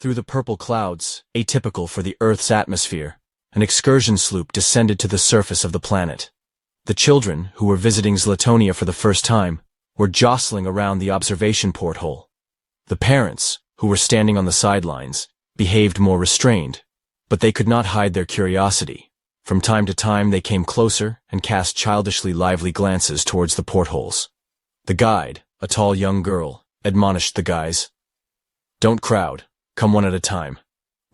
Through the purple clouds, atypical for the Earth's atmosphere, an excursion sloop descended to the surface of the planet. The children, who were visiting Slotonia for the first time, were jostling around the observation porthole. The parents, who were standing on the sidelines, behaved more restrained, but they could not hide their curiosity. From time to time they came closer and cast childishly lively glances towards the portholes. The guide, a tall young girl, admonished the guys. "Don't crowd. Come one at a time.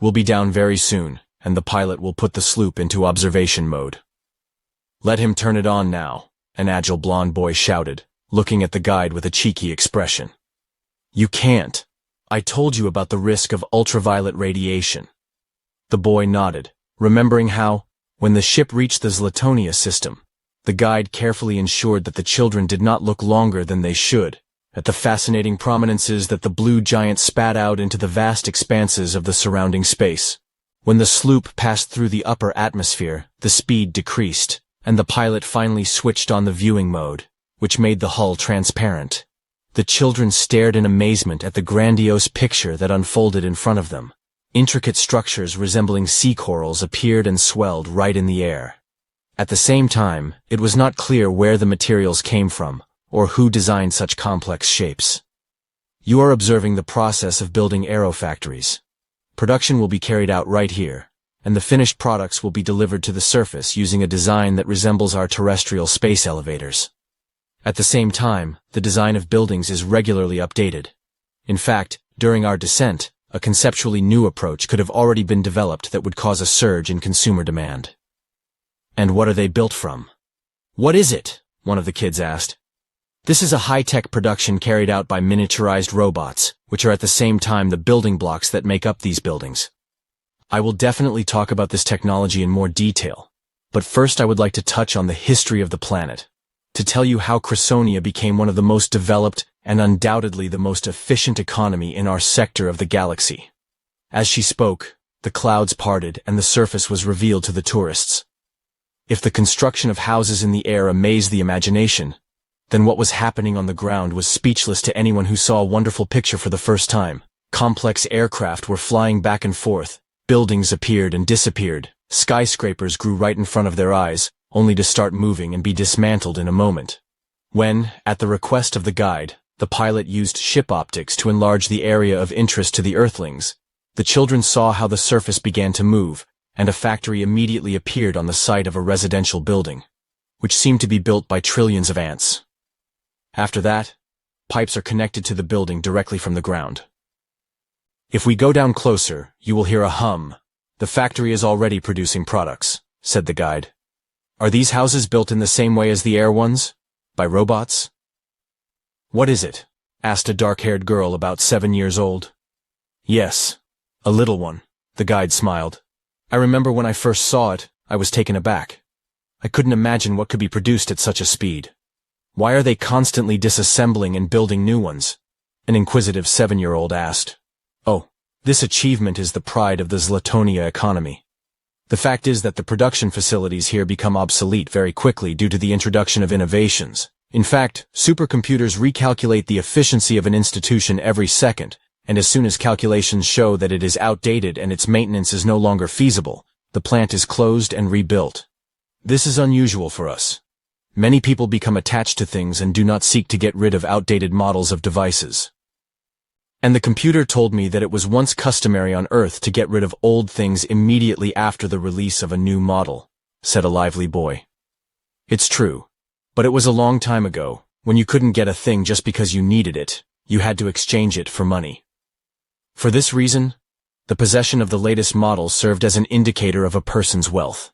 We'll be down very soon, and the pilot will put the sloop into observation mode." "Let him turn it on now," an agile blond boy shouted, looking at the guide with a cheeky expression. "You can't. I told you about the risk of ultraviolet radiation." The boy nodded, remembering how, when the ship reached the Slotonia system, the guide carefully ensured that the children did not look longer than they should at the fascinating prominences that the blue giant spat out into the vast expanses of the surrounding space. When the sloop passed through the upper atmosphere, the speed decreased, and the pilot finally switched on the viewing mode, which made the hull transparent. The children stared in amazement at the grandiose picture that unfolded in front of them. Intricate structures resembling sea corals appeared and swelled right in the air. At the same time, it was not clear where the materials came from, or who designed such complex shapes. "You are observing the process of building aero factories. Production will be carried out right here, and the finished products will be delivered to the surface using a design that resembles our terrestrial space elevators. At the same time, the design of buildings is regularly updated. In fact, during our descent, a conceptually new approach could have already been developed that would cause a surge in consumer demand." "And what are they built from?" "What is it?" one of the kids asked. "This is a high-tech production carried out by miniaturized robots, which are at the same time the building blocks that make up these buildings. I will definitely talk about this technology in more detail, but first I would like to touch on the history of the planet, to tell you how Chrysonia became one of the most developed and undoubtedly the most efficient economy in our sector of the galaxy." As she spoke, the clouds parted and the surface was revealed to the tourists. If the construction of houses in the air amazed the imagination, then what was happening on the ground was speechless to anyone who saw a wonderful picture for the first time. Complex aircraft were flying back and forth, buildings appeared and disappeared, skyscrapers grew right in front of their eyes, only to start moving and be dismantled in a moment. When, at the request of the guide, the pilot used ship optics to enlarge the area of interest to the earthlings, the children saw how the surface began to move, and a factory immediately appeared on the site of a residential building, which seemed to be built by trillions of ants. After that, pipes are connected to the building directly from the ground. "If we go down closer, you will hear a hum. The factory is already producing products," said the guide. "Are these houses built in the same way as the air ones? By robots?" "What is it?" asked a dark-haired girl about 7 years old. "Yes, a little one," the guide smiled. "I remember when I first saw it, I was taken aback. I couldn't imagine what could be produced at such a speed. Why are they constantly disassembling and building new ones?" an inquisitive 7-year-old asked. "Oh, this achievement is the pride of the Slotonia economy. The fact is that the production facilities here become obsolete very quickly due to the introduction of innovations. In fact, supercomputers recalculate the efficiency of an institution every second, and as soon as calculations show that it is outdated and its maintenance is no longer feasible, the plant is closed and rebuilt. This is unusual for us. Many people become attached to things and do not seek to get rid of outdated models of devices. And the computer told me that it was once customary on Earth to get rid of old things immediately after the release of a new model," said a lively boy. "It's true, but it was a long time ago, when you couldn't get a thing just because you needed it, you had to exchange it for money. For this reason, the possession of the latest model served as an indicator of a person's wealth.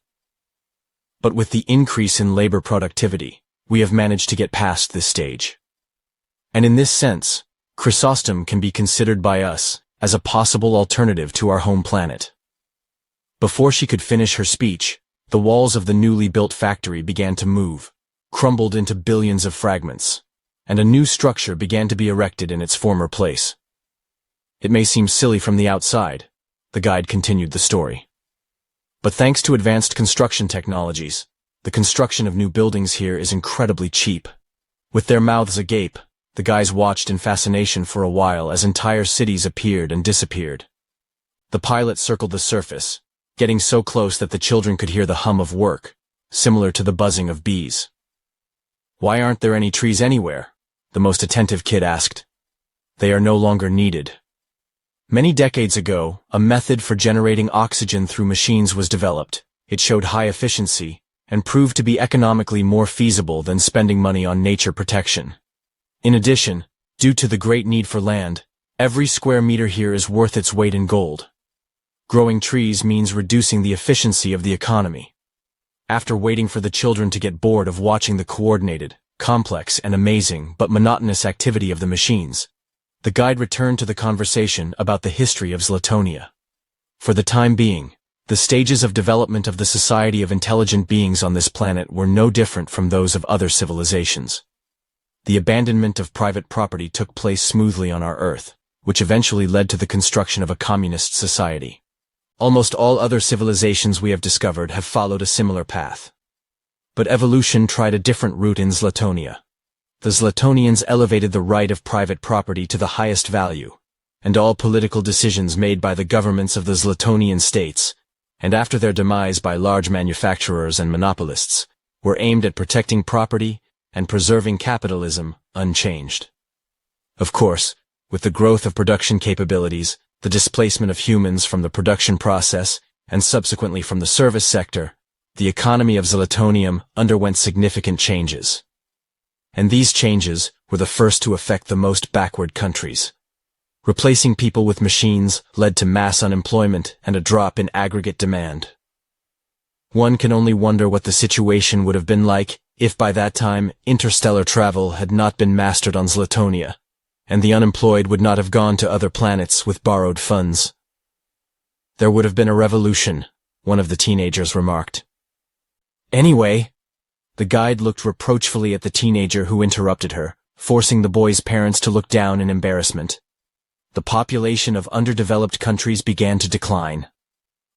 But with the increase in labor productivity, we have managed to get past this stage. And in this sense, Chrysostom can be considered by us as a possible alternative to our home planet." Before she could finish her speech, the walls of the newly built factory began to move, crumbled into billions of fragments, and a new structure began to be erected in its former place. "It may seem silly from the outside," the guide continued the story. "But thanks to advanced construction technologies, the construction of new buildings here is incredibly cheap." With their mouths agape, the guys watched in fascination for a while as entire cities appeared and disappeared. The pilot circled the surface, getting so close that the children could hear the hum of work, similar to the buzzing of bees. "Why aren't there any trees anywhere?" the most attentive kid asked. "They are no longer needed." Many decades ago, a method for generating oxygen through machines was developed. It showed high efficiency and proved to be economically more feasible than spending money on nature protection. In addition, due to the great need for land, every square meter here is worth its weight in gold. Growing trees means reducing the efficiency of the economy. After waiting for the children to get bored of watching the coordinated, complex, and amazing but monotonous activity of the machines, the guide returned to the conversation about the history of Zlatonia. For the time being, the stages of development of the society of intelligent beings on this planet were no different from those of other civilizations. The abandonment of private property took place smoothly on our Earth, which eventually led to the construction of a communist society. Almost all other civilizations we have discovered have followed a similar path. But evolution tried a different route in Zlatonia. The Zlatonians elevated the right of private property to the highest value, and all political decisions made by the governments of the Zlatonian states, and after their demise by large manufacturers and monopolists, were aimed at protecting property and preserving capitalism unchanged. Of course, with the growth of production capabilities, the displacement of humans from the production process, and subsequently from the service sector, the economy of Zlatonium underwent significant changes. And these changes were the first to affect the most backward countries. Replacing people with machines led to mass unemployment and a drop in aggregate demand. One can only wonder what the situation would have been like if by that time interstellar travel had not been mastered on Zlatonia, and the unemployed would not have gone to other planets with borrowed funds. "There would have been a revolution," one of the teenagers remarked. "Anyway," the guide looked reproachfully at the teenager who interrupted her, forcing the boy's parents to look down in embarrassment. "The population of underdeveloped countries began to decline.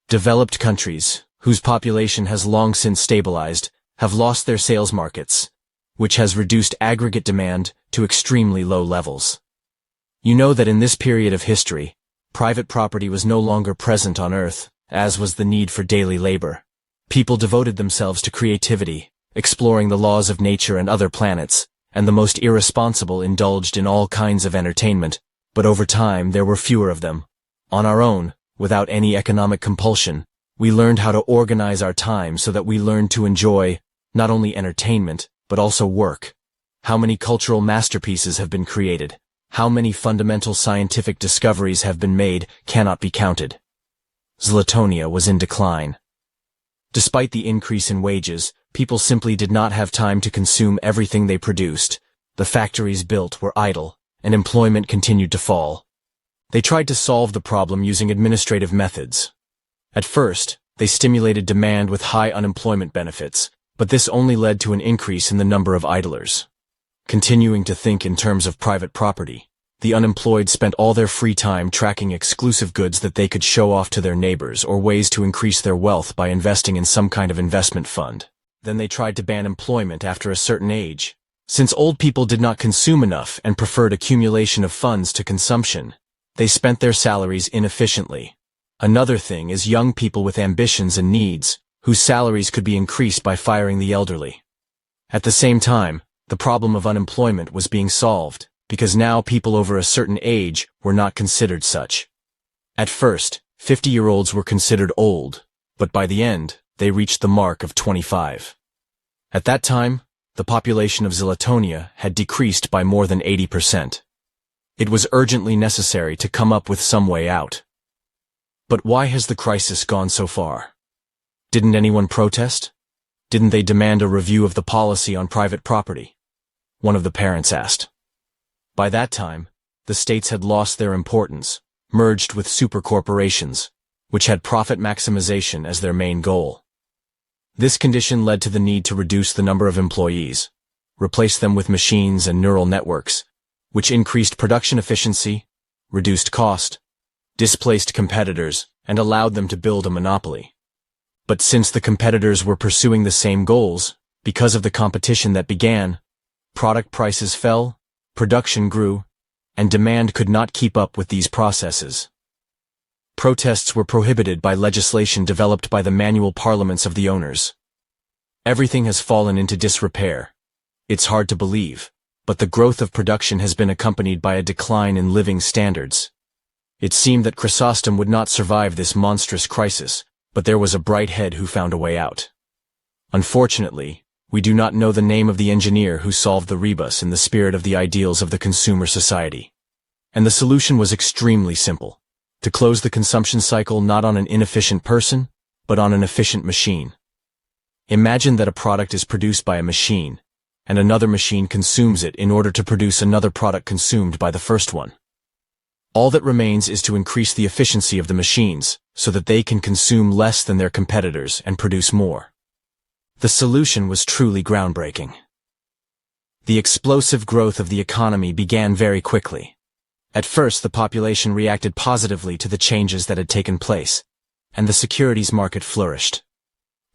Developed countries, whose population has long since stabilized, have lost their sales markets, which has reduced aggregate demand to extremely low levels. You know that in this period of history, private property was no longer present on Earth, as was the need for daily labor. People devoted themselves to creativity, exploring the laws of nature and other planets, and the most irresponsible indulged in all kinds of entertainment, but over time there were fewer of them. On our own, without any economic compulsion, we learned how to organize our time so that we learned to enjoy not only entertainment, but also work. How many cultural masterpieces have been created, how many fundamental scientific discoveries have been made cannot be counted. Zlatonia was in decline. Despite the increase in wages, people simply did not have time to consume everything they produced. The factories built were idle, and employment continued to fall. They tried to solve the problem using administrative methods. At first, they stimulated demand with high unemployment benefits, but this only led to an increase in the number of idlers. Continuing to think in terms of private property, the unemployed spent all their free time tracking exclusive goods that they could show off to their neighbors or ways to increase their wealth by investing in some kind of investment fund. Then they tried to ban employment after a certain age. Since old people did not consume enough and preferred accumulation of funds to consumption, they spent their salaries inefficiently. Another thing is young people with ambitions and needs, whose salaries could be increased by firing the elderly. At the same time, the problem of unemployment was being solved, because now people over a certain age were not considered such. At first, 50-year-olds were considered old, but by the end, they reached the mark of 25. At that time, the population of Zlatonia had decreased by more than 80%. It was urgently necessary to come up with some way out. But why has the crisis gone so far? Didn't anyone protest? Didn't they demand a review of the policy on private property? One of the parents asked. By that time, the states had lost their importance, merged with supercorporations, which had profit maximization as their main goal. This condition led to the need to reduce the number of employees, replace them with machines and neural networks, which increased production efficiency, reduced cost, displaced competitors, and allowed them to build a monopoly. But since the competitors were pursuing the same goals, because of the competition that began, product prices fell, production grew, and demand could not keep up with these processes. Protests were prohibited by legislation developed by the manual parliaments of the owners. Everything has fallen into disrepair. It's hard to believe, but the growth of production has been accompanied by a decline in living standards. It seemed that Chrysostom would not survive this monstrous crisis, but there was a bright head who found a way out. Unfortunately, we do not know the name of the engineer who solved the rebus in the spirit of the ideals of the consumer society. And the solution was extremely simple: to close the consumption cycle not on an inefficient person, but on an efficient machine. Imagine that a product is produced by a machine, and another machine consumes it in order to produce another product consumed by the first one. All that remains is to increase the efficiency of the machines, so that they can consume less than their competitors and produce more. The solution was truly groundbreaking. The explosive growth of the economy began very quickly. At first, the population reacted positively to the changes that had taken place, and the securities market flourished.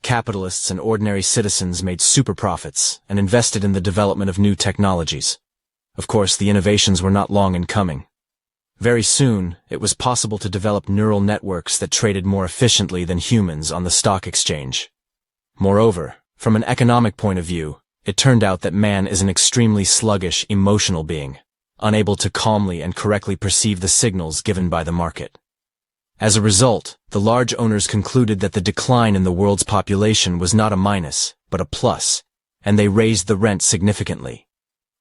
Capitalists and ordinary citizens made super profits and invested in the development of new technologies. Of course, the innovations were not long in coming. Very soon, it was possible to develop neural networks that traded more efficiently than humans on the stock exchange. Moreover, from an economic point of view, it turned out that man is an extremely sluggish, emotional being, unable to calmly and correctly perceive the signals given by the market. As a result, the large owners concluded that the decline in the world's population was not a minus, but a plus, and they raised the rent significantly.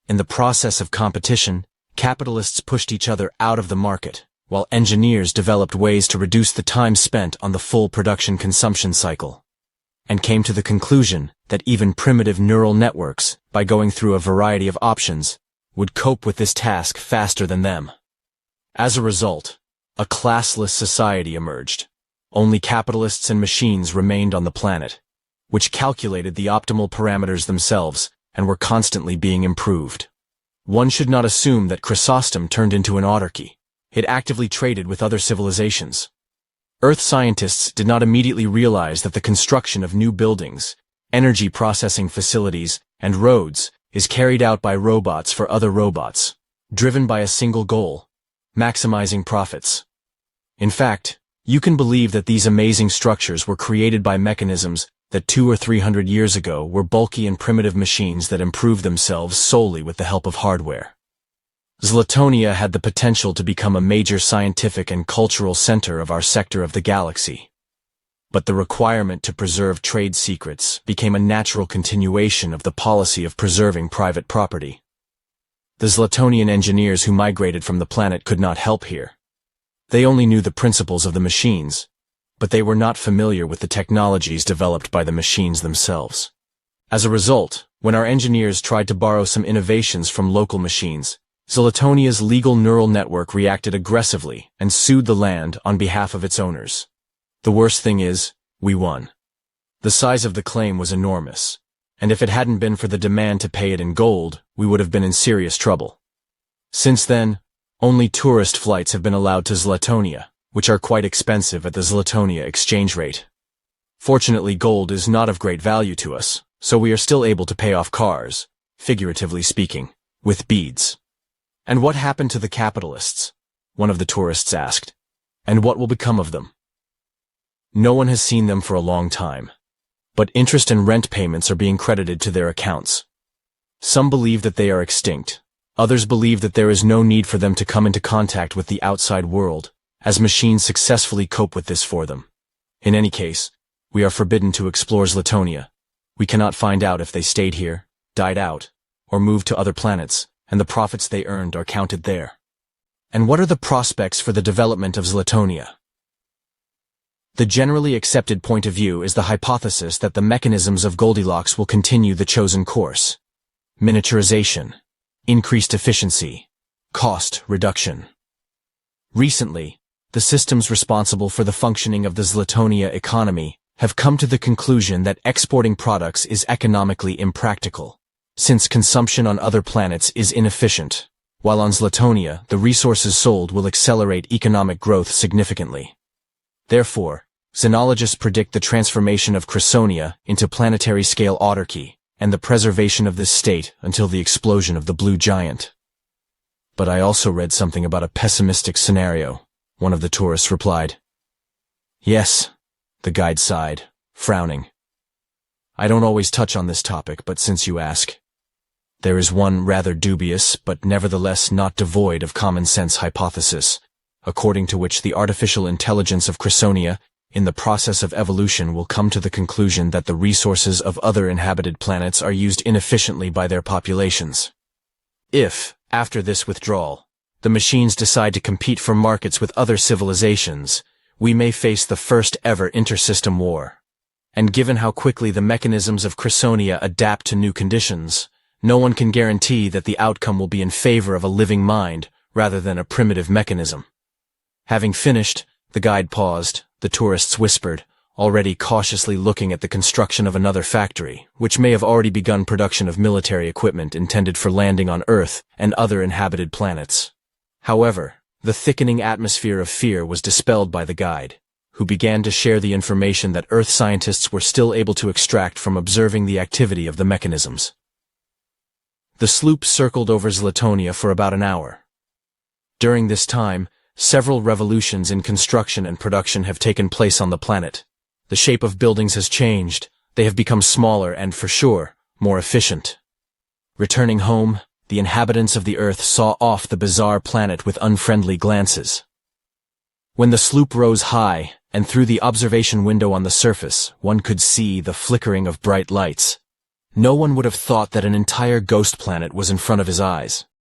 In the process of competition, capitalists pushed each other out of the market, while engineers developed ways to reduce the time spent on the full production consumption cycle, and came to the conclusion that even primitive neural networks, by going through a variety of options, would cope with this task faster than them. As a result, a classless society emerged. Only capitalists and machines remained on the planet, which calculated the optimal parameters themselves and were constantly being improved. One should not assume that Chrysostom turned into an autarky. It actively traded with other civilizations. Earth scientists did not immediately realize that the construction of new buildings, energy processing facilities, and roads is carried out by robots for other robots, driven by a single goal: maximizing profits. In fact, you can believe that these amazing structures were created by mechanisms that 200 or 300 years ago were bulky and primitive machines that improved themselves solely with the help of hardware. Zlatonia had the potential to become a major scientific and cultural center of our sector of the galaxy. But the requirement to preserve trade secrets became a natural continuation of the policy of preserving private property. The Zlatonian engineers who migrated from the planet could not help here. They only knew the principles of the machines, but they were not familiar with the technologies developed by the machines themselves. As a result, when our engineers tried to borrow some innovations from local machines, Zlatonia's legal neural network reacted aggressively and sued the land on behalf of its owners. The worst thing is, we won. The size of the claim was enormous, and if it hadn't been for the demand to pay it in gold, we would have been in serious trouble. Since then, only tourist flights have been allowed to Zlatonia, which are quite expensive at the Zlatonia exchange rate. Fortunately, gold is not of great value to us, so we are still able to pay off cars, figuratively speaking, with beads. And what happened to the capitalists? One of the tourists asked. And what will become of them? No one has seen them for a long time, but interest and rent payments are being credited to their accounts. Some believe that they are extinct. Others believe that there is no need for them to come into contact with the outside world, as machines successfully cope with this for them. In any case, we are forbidden to explore Zlatonia. We cannot find out if they stayed here, died out, or moved to other planets, and the profits they earned are counted there. And what are the prospects for the development of Zlatonia? The generally accepted point of view is the hypothesis that the mechanisms of Goldilocks will continue the chosen course: miniaturization, increased efficiency, cost reduction. Recently, the systems responsible for the functioning of the Zlatonia economy have come to the conclusion that exporting products is economically impractical, since consumption on other planets is inefficient, while on Zlatonia the resources sold will accelerate economic growth significantly. Therefore, xenologists predict the transformation of Chrysonia into planetary-scale autarky, and the preservation of this state until the explosion of the blue giant. But I also read something about a pessimistic scenario, one of the tourists replied. Yes, the guide sighed, frowning. I don't always touch on this topic, but since you ask, there is one rather dubious, but nevertheless not devoid of common sense hypothesis, according to which the artificial intelligence of Chrysonia, in the process of evolution, will come to the conclusion that the resources of other inhabited planets are used inefficiently by their populations. If, after this withdrawal, the machines decide to compete for markets with other civilizations, we may face the first ever intersystem war. And given how quickly the mechanisms of Chrysonia adapt to new conditions, no one can guarantee that the outcome will be in favor of a living mind rather than a primitive mechanism. Having finished, the guide paused, the tourists whispered, already cautiously looking at the construction of another factory, which may have already begun production of military equipment intended for landing on Earth and other inhabited planets. However, the thickening atmosphere of fear was dispelled by the guide, who began to share the information that Earth scientists were still able to extract from observing the activity of the mechanisms. The sloop circled over Zlatonia for about an hour. During this time, several revolutions in construction and production have taken place on the planet. The shape of buildings has changed, they have become smaller and, for sure, more efficient. Returning home, the inhabitants of the Earth saw off the bizarre planet with unfriendly glances. When the sloop rose high, and through the observation window on the surface, one could see the flickering of bright lights, no one would have thought that an entire ghost planet was in front of his eyes.